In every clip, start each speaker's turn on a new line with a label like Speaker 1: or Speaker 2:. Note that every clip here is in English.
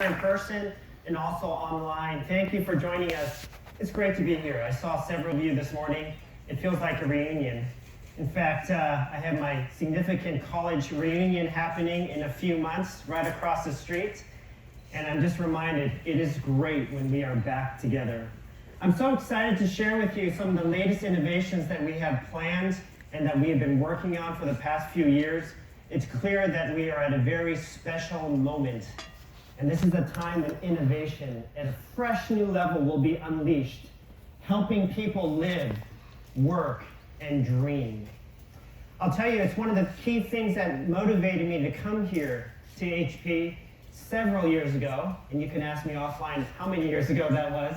Speaker 1: in person and also online. Thank you for joining us. It's great to be here. I saw several of you this morning. It feels like a reunion. In fact, I have my significant college reunion happening in a few months right across the street. And I'm just reminded it is great when we are back together. I'm so excited to share with you some of the latest innovations that we have planned and that we have been working on for the past few years. It's clear that we are at a very special moment. And this is a time when innovation at a fresh new level will be unleashed, helping people live, work, and dream. I'll tell you, it's one of the key things that motivated me to come here to HP several years ago, and you can ask me offline how many years ago that was.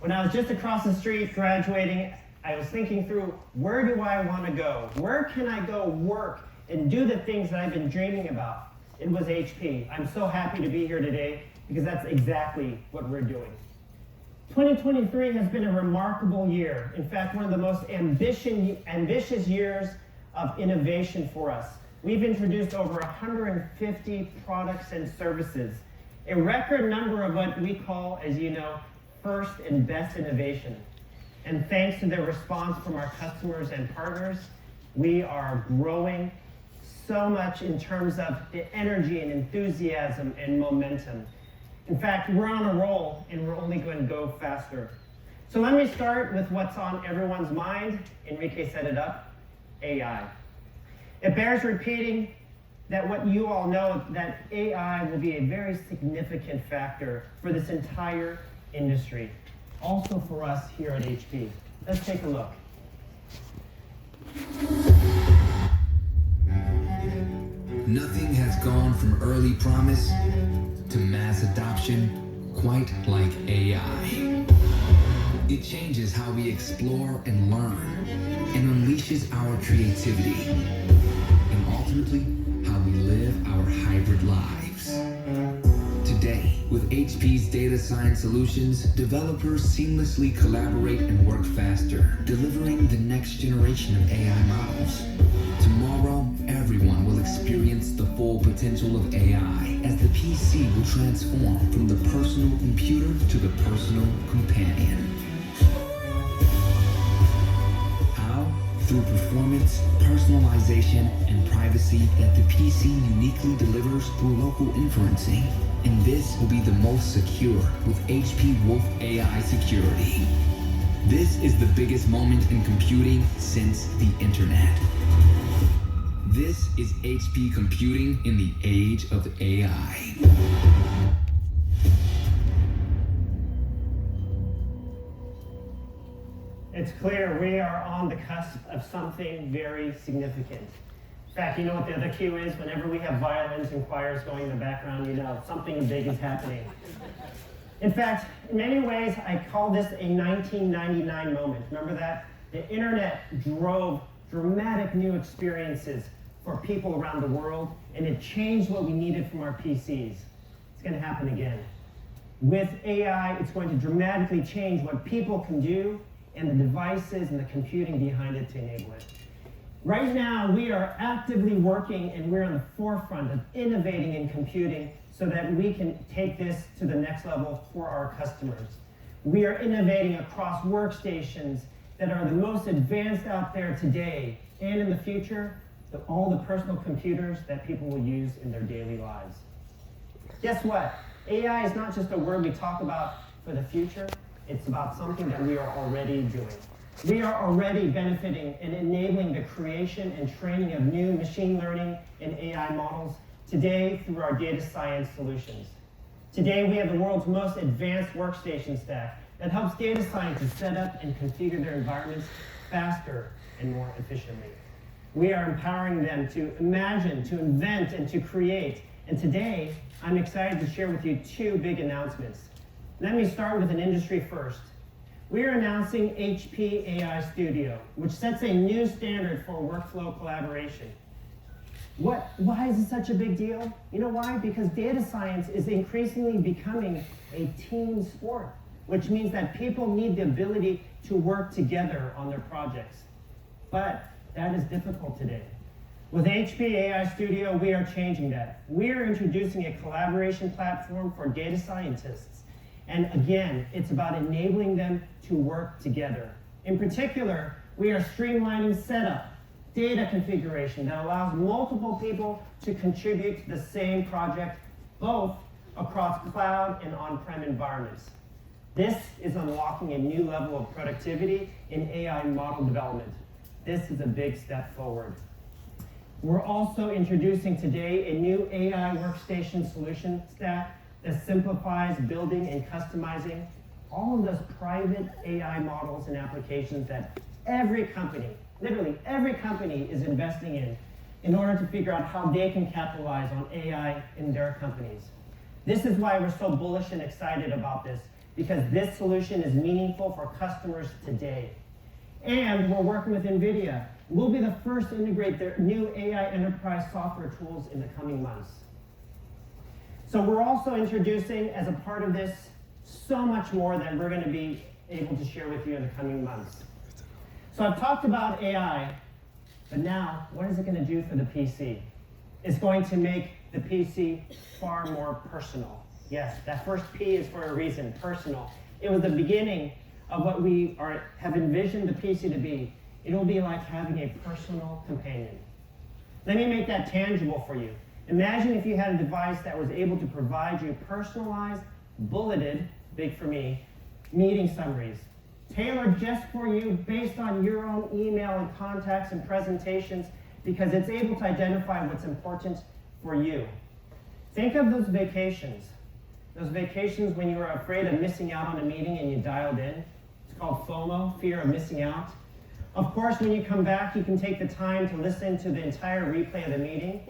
Speaker 1: When I was just across the street graduating, I was thinking through, where do I want to go? Where can I go work and do the things that I've been dreaming about? It was HP. I'm so happy to be here today because that's exactly what we're doing. 2023 has been a remarkable year. In fact, one of the most ambitious years of innovation for us. We've introduced over 150 products and services, a record number of what we call, as you know, first and best innovation. And thanks to the response from our customers and partners, we are growing so much in terms of the energy and enthusiasm and momentum. In fact, we're on a roll and we're only going to go faster. So let me start with what's on everyone's mind. Enrique set it up, AI. It bears repeating that what you all know, that AI will be a very significant factor for this entire industry, also for us here at HP. Let's take a look.
Speaker 2: Nothing has gone from early promise to mass adoption quite like AI. It changes how we explore and learn and unleashes our creativity and ultimately how we live our hybrid lives. Today, with HP's data science solutions, developers seamlessly collaborate and work faster, delivering the next generation of AI models. Tomorrow, everyone will experience the full potential of AI as the PC will transform from the personal computer to the personal companion. How? Through performance, personalization, and privacy that the PC uniquely delivers through local inferencing. And this will be the most secure with HP Wolf AI Security. This is the biggest moment in computing since the internet. This is HP computing in the age of AI.
Speaker 1: It's clear we are on the cusp of something very significant. In fact, you know what the other cue is? Whenever we have violins and choirs going in the background, you know something big is happening. In fact, in many ways, I call this a 1999 moment. Remember that? The internet drove dramatic new experiences for people around the world, and it changed what we needed from our PCs. It's going to happen again. With AI, it's going to dramatically change what people can do and the devices and the computing behind it to enable it. Right now, we are actively working and we're on the forefront of innovating in computing so that we can take this to the next level for our customers. We are innovating across workstations that are the most advanced out there today and in the future, all the personal computers that people will use in their daily lives. Guess what? AI is not just a word we talk about for the future, it's about something that we are already doing. We are already benefiting and enabling the creation and training of new machine learning and AI models today through our data science solutions. Today we have the world's most advanced workstation stack that helps data scientists set up and configure their environments faster and more efficiently. We are empowering them to imagine, to invent, and to create. And today, I'm excited to share with you two big announcements. Let me start with an industry first. We are announcing HP AI Studio, which sets a new standard for workflow collaboration. Why is it such a big deal? You know why? Because data science is increasingly becoming a team sport, which means that people need the ability to work together on their projects. But that is difficult today. With HP AI Studio, we are changing that. We are introducing a collaboration platform for data scientists. And again, it's about enabling them to work together. In particular, we are streamlining setup, data configuration that allows multiple people to contribute to the same project, both across cloud and on-prem environments. This is unlocking a new level of productivity in AI model development. This is a big step forward. We're also introducing today a new AI workstation solution stack that simplifies building and customizing all of those private AI models and applications that every company, literally every company, is investing in order to figure out how they can capitalize on AI in their companies. This is why we're so bullish and excited about this, because this solution is meaningful for customers today. And we're working with NVIDIA. We'll be the first to integrate their new AI enterprise software tools in the coming months. So we're also introducing, as a part of this, so much more that we're going to be able to share with you in the coming months. So I've talked about AI, but now, what is it going to do for the PC? It's going to make the PC far more personal. Yes, that first P is for a reason, personal. It was the beginning of what we have envisioned the PC to be. It will be like having a personal companion. Let me make that tangible for you. Imagine if you had a device that was able to provide you personalized, bulleted, big for me, meeting summaries, tailored just for you based on your own email and contacts and presentations, because it's able to identify what's important for you. Think of those vacations when you were afraid of missing out on a meeting and you dialed in. It's called FOMO, fear of missing out. Of course, when you come back, you can take the time to listen to the entire replay of the meeting.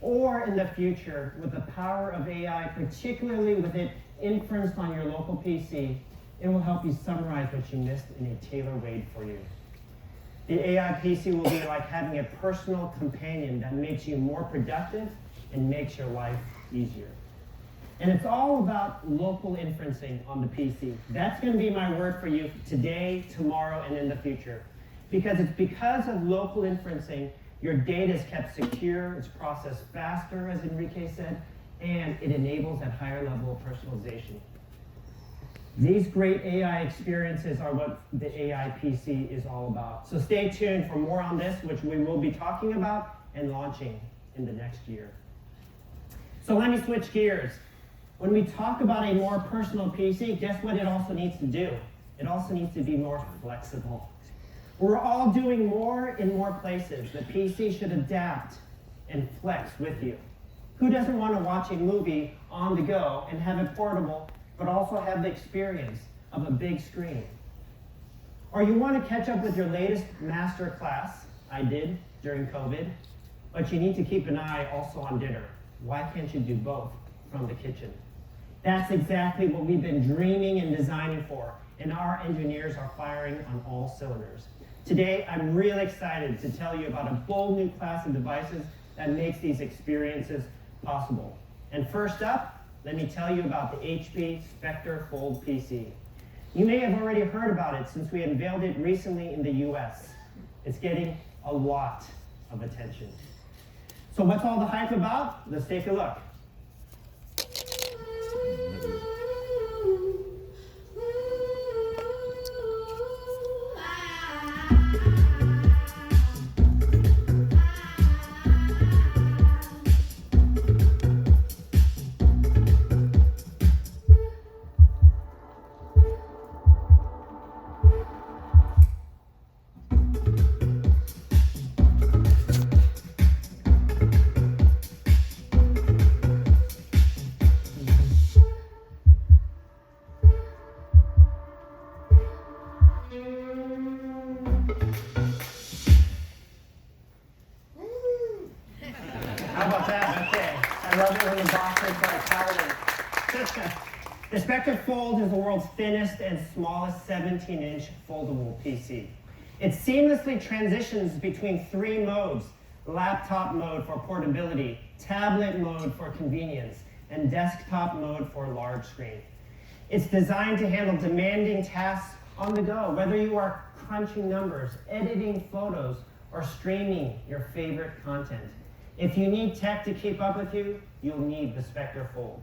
Speaker 1: Or in the future, with the power of AI, particularly with it inferenced on your local PC, it will help you summarize what you missed in a tailor-made for you. The AI PC will be like having a personal companion that makes you more productive and makes your life easier. And it's all about local inferencing on the PC. That's going to be my word for you today, tomorrow, and in the future. Because it's because of local inferencing, your data is kept secure, it's processed faster, as Enrique said, and it enables that higher level of personalization. These great AI experiences are what the AI PC is all about. So stay tuned for more on this, which we will be talking about and launching in the next year. So let me switch gears. When we talk about a more personal PC, guess what it also needs to do? It also needs to be more flexible. We're all doing more in more places. The PC should adapt and flex with you. Who doesn't want to watch a movie on the go and have it portable, but also have the experience of a big screen? Or you want to catch up with your latest master class, I did during COVID, but you need to keep an eye also on dinner. Why can't you do both from the kitchen? That's exactly what we've been dreaming and designing for, and our engineers are firing on all cylinders. Today, I'm really excited to tell you about a bold new class of devices that makes these experiences possible. And first up, let me tell you about the HP Spectre Fold PC. You may have already heard about it since we unveiled it recently in the US. It's getting a lot of attention. So what's all the hype about? Let's take a look. How about that? Okay. I love it when the boxers are touting. The Spectre Fold is the world's thinnest and smallest 17-inch foldable PC. It seamlessly transitions between three modes: laptop mode for portability, tablet mode for convenience, and desktop mode for large screen. It's designed to handle demanding tasks on the go, whether you are crunching numbers, editing photos, or streaming your favorite content. If you need tech to keep up with you, you'll need the Spectre Fold.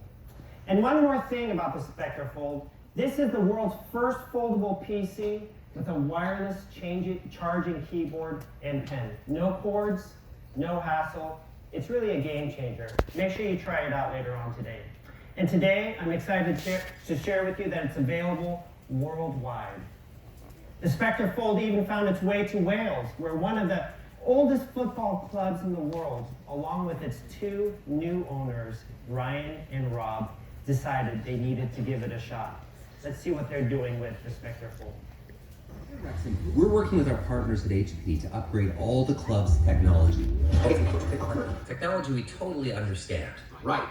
Speaker 1: And one more thing about the Spectre Fold, this is the world's first foldable PC with a wireless charging keyboard and pen. No cords, no hassle. It's really a game changer. Make sure you try it out later on today. And today, I'm excited to share with you that it's available worldwide. The Spectre Fold even found its way to Wales, where one of the oldest football clubs in the world, along with its two new owners, Ryan and Rob, decided they needed to give it a shot. Let's see what they're doing with the Spectre Fold.
Speaker 3: We're working with our partners at HP to upgrade all the club's technology. Technology we totally understand.
Speaker 4: Right.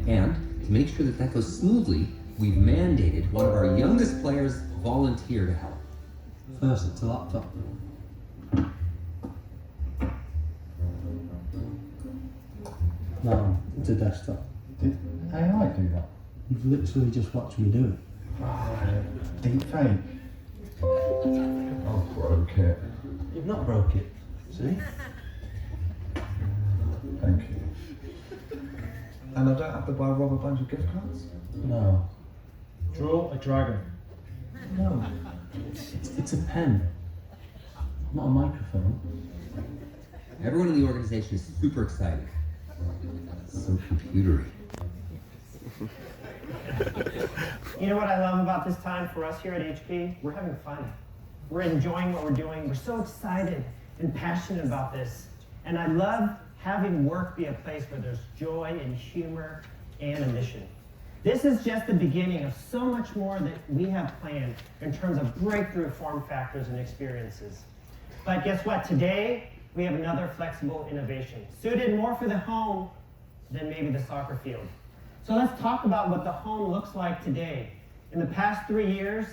Speaker 3: And to make sure that that goes smoothly, we've mandated one of our youngest players volunteer to help.
Speaker 5: First, it's a laptop. No, it's a desktop.
Speaker 6: Did AI do that?
Speaker 5: You've literally just watched me do it.
Speaker 6: Deep fake. Oh, broke it.
Speaker 5: You've not broke it. See?
Speaker 6: Thank you. And I don't have to buy rubber bands with gift cards?
Speaker 5: No.
Speaker 7: Draw a dragon.
Speaker 5: No. It's a pen. Not a microphone.
Speaker 3: Everyone in the organization is super excited. So computery.
Speaker 1: You know what I love about this time for us here at HP? We're having fun. We're enjoying what we're doing. We're so excited and passionate about this. And I love having work be a place where there's joy and humor and a mission. This is just the beginning of so much more that we have planned in terms of breakthrough form factors and experiences. But guess what? Today, we have another flexible innovation, suited more for the home than maybe the soccer field. So let's talk about what the home looks like today. In the past 3 years,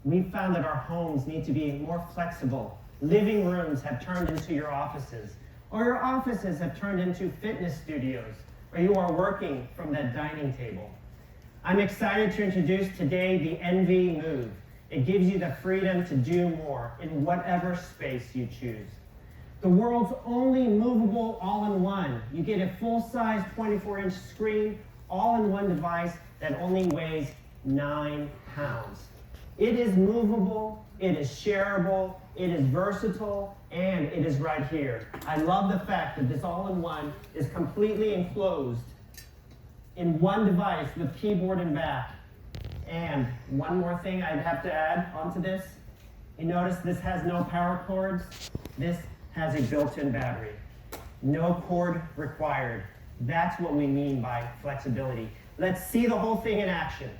Speaker 1: we've found that our homes need to be more flexible. Living rooms have turned into your offices, or your offices have turned into fitness studios, or you are working from that dining table. I'm excited to introduce today the NV Move. It gives you the freedom to do more in whatever space you choose. The world's only movable all-in-one. You get a full-size 24-inch screen, all-in-one device that only weighs 9 pounds. It is movable, it is shareable, it is versatile, and it is right here. I love the fact that this all-in-one is completely enclosed in one device with keyboard and back. And one more thing I'd have to add onto this. You notice this has no power cords. This has a built-in battery. No cord required. That's what we mean by flexibility. Let's see the whole thing in action.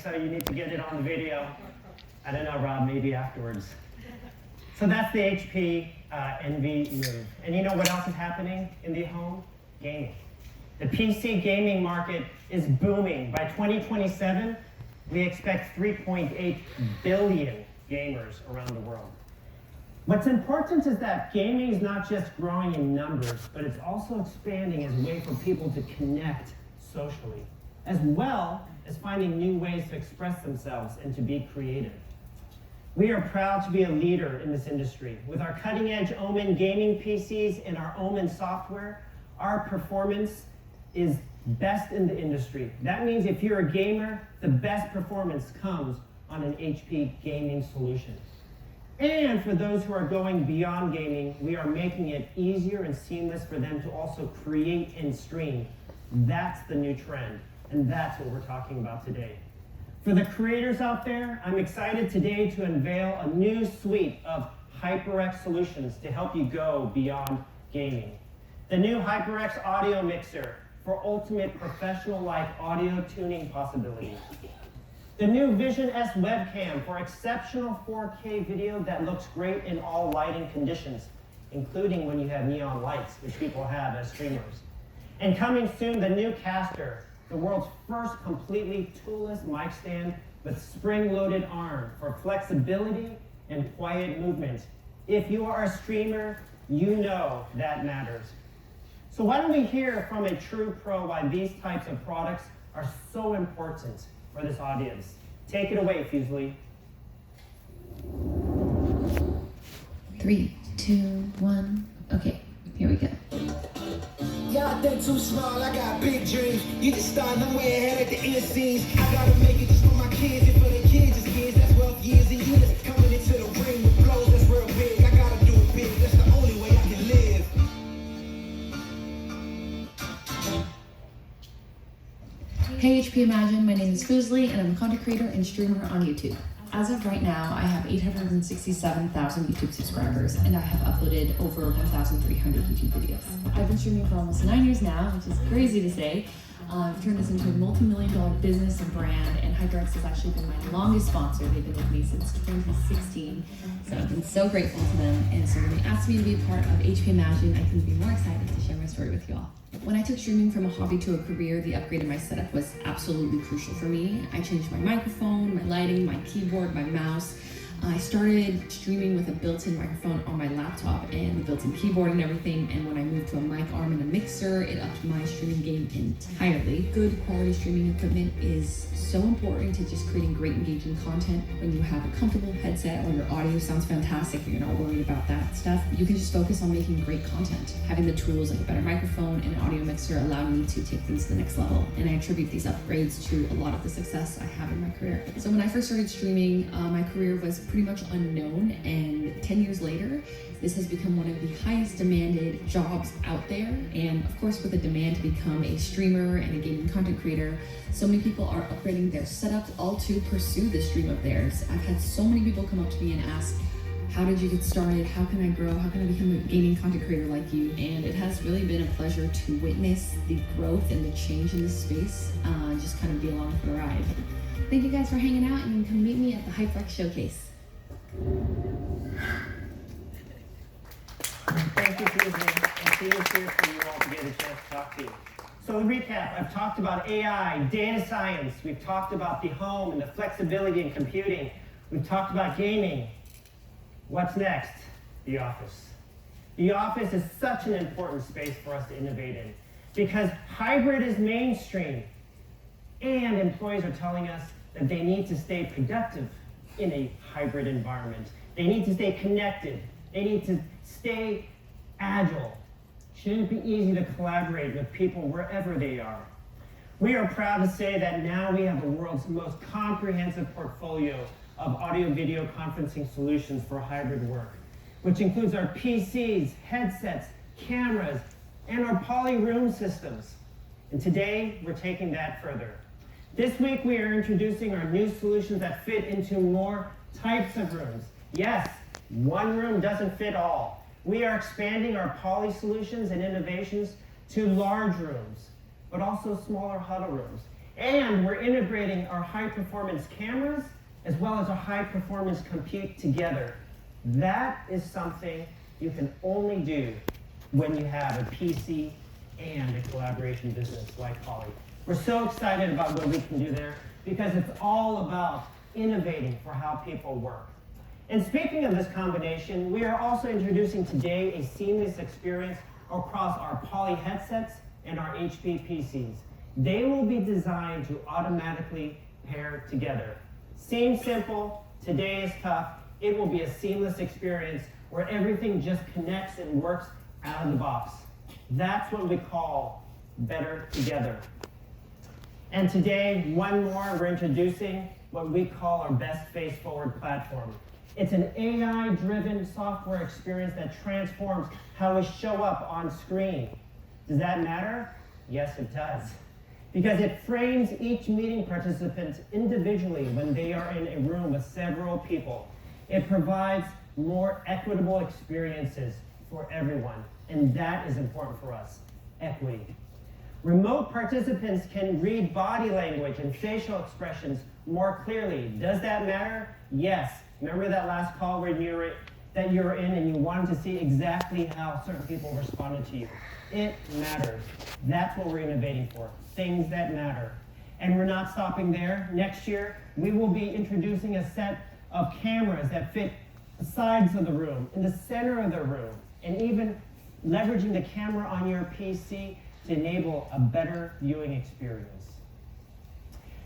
Speaker 1: So you need to get it on the video. I don't know, Rob, maybe afterwards. So that's the HP NV Move. And you know what else is happening in the home? Gaming. The PC gaming market is booming. By 2027, we expect 3.8 billion gamers around the world. What's important is that gaming is not just growing in numbers, but it's also expanding as a way for people to connect socially, as well as finding new ways to express themselves and to be creative. We are proud to be a leader in this industry. With our cutting-edge Omen gaming PCs and our Omen software, our performance is best in the industry. That means if you're a gamer, the best performance comes on an HP gaming solution. And for those who are going beyond gaming, we are making it easier and seamless for them to also create and stream. That's the new trend, and that's what we're talking about today. For the creators out there, I'm excited today to unveil a new suite of HyperX solutions to help you go beyond gaming. The new HyperX audio mixer for ultimate professional-like audio tuning possibilities. The new Vision S webcam for exceptional 4K video that looks great in all lighting conditions, including when you have neon lights, which people have as streamers. And coming soon, the new Caster, the world's first completely toolless mic stand with spring-loaded arm for flexibility and quiet movement. If you are a streamer, you know that matters. So why don't we hear from a true pro why these types of products are so important for this audience. Take it away, Fusely.
Speaker 4: 3, 2, 1. Okay, here we go.
Speaker 8: Y'all think too small, I got big dreams. You just starting, I'm way ahead at the end scenes. I gotta make it just for my kids and for the kids' kids. That's 12 years and years coming into the ring with blows that's real big. I gotta do it big, that's the only way I can live.
Speaker 4: Hey HP Imagine, my name is Fusely and I'm a content creator and streamer on YouTube. As of right now, I have 867,000 YouTube subscribers and I have uploaded over 1,300 YouTube videos. I've been streaming for almost 9 years now, which is crazy to say. I've turned this into a multi-million-dollar business and brand, and HyperX has actually been my longest sponsor. They've been with me since 2016, so I've been so grateful to them. And so when they asked me to be a part of HP Imagine, I couldn't be more excited to share my story with you all. When I took streaming from a hobby to a career, the upgrade in my setup was absolutely crucial for me. I changed my microphone, my lighting, my keyboard, my mouse. I started streaming with a built-in microphone on my laptop and the built-in keyboard and everything, and when I moved to a mic arm and a mixer, it upped my streaming game entirely. Good quality streaming equipment is so important to just creating great engaging content. When you have a comfortable headset or your audio sounds fantastic and you're not worried about that stuff, you can just focus on making great content. Having the tools like a better microphone and an audio mixer allowed me to take things to the next level, and I attribute these upgrades to a lot of the success I have in my career. So when I first started streaming, my career was pretty much unknown, and 10 years later, this has become one of the highest demanded jobs out there. And of course, with the demand to become a streamer and a gaming content creator, so many people are upgrading their setups all to pursue this dream of theirs. I've had so many people come up to me and ask, how did you get started? How can I grow? How can I become a gaming content creator like you? And it has really been a pleasure to witness the growth and the change in this space, just kind of be along for the ride. Thank you guys for hanging out, and you can come meet me at the HyperX Showcase.
Speaker 1: Thank you, Fusely. And seeing here for you all to get a chance to talk to you. So to recap, I've talked about AI, data science. We've talked about the home and the flexibility in computing. We've talked about gaming. What's next? The office. The office is such an important space for us to innovate in because hybrid is mainstream, and employees are telling us that they need to stay productive in a hybrid environment. They need to stay connected. They need to stay agile. Shouldn't it be easy to collaborate with people wherever they are? We are proud to say that now we have the world's most comprehensive portfolio of audio-video conferencing solutions for hybrid work, which includes our PCs, headsets, cameras, and our Poly Room systems. And today, we're taking that further. This week, we are introducing our new solutions that fit into more types of rooms. Yes, one room doesn't fit all. We are expanding our Poly solutions and innovations to large rooms, but also smaller huddle rooms. And we're integrating our high-performance cameras as well as our high-performance compute together. That is something you can only do when you have a PC and a collaboration business like Poly. We're so excited about what we can do there because it's all about innovating for how people work. And speaking of this combination, we are also introducing today a seamless experience across our Poly headsets and our HP PCs. They will be designed to automatically pair together. Seems simple, today is tough, It will be a seamless experience where everything just connects and works out of the box. That's what we call better together. And today, one more, we're introducing what we call our Best Face Forward platform. It's an AI-driven software experience that transforms how we show up on screen. Does that matter? Yes, it does. Because it frames each meeting participant individually when they are in a room with several people. It provides more equitable experiences for everyone, and that is important for us, equity. Remote participants can read body language and facial expressions more clearly. Does that matter? Yes. Remember that last call where you were in and you wanted to see exactly how certain people responded to you? It matters. That's what we're innovating for, things that matter. And we're not stopping there. Next year, we will be introducing a set of cameras that fit the sides of the room, in the center of the room, and even leveraging the camera on your PC to enable a better viewing experience.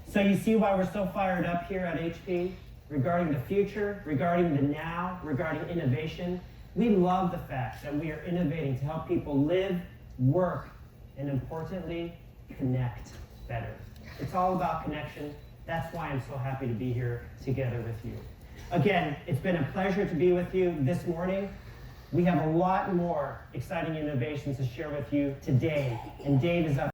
Speaker 1: So you see why we're so fired up here at HP regarding the future, regarding the now, regarding innovation. We love the fact that we are innovating to help people live, work, and importantly, connect better. It's all about connection. That's why I'm so happy to be here together with you. Again, it's been a pleasure to be with you this morning. We have a lot more exciting innovations to share with you today, and Dave is up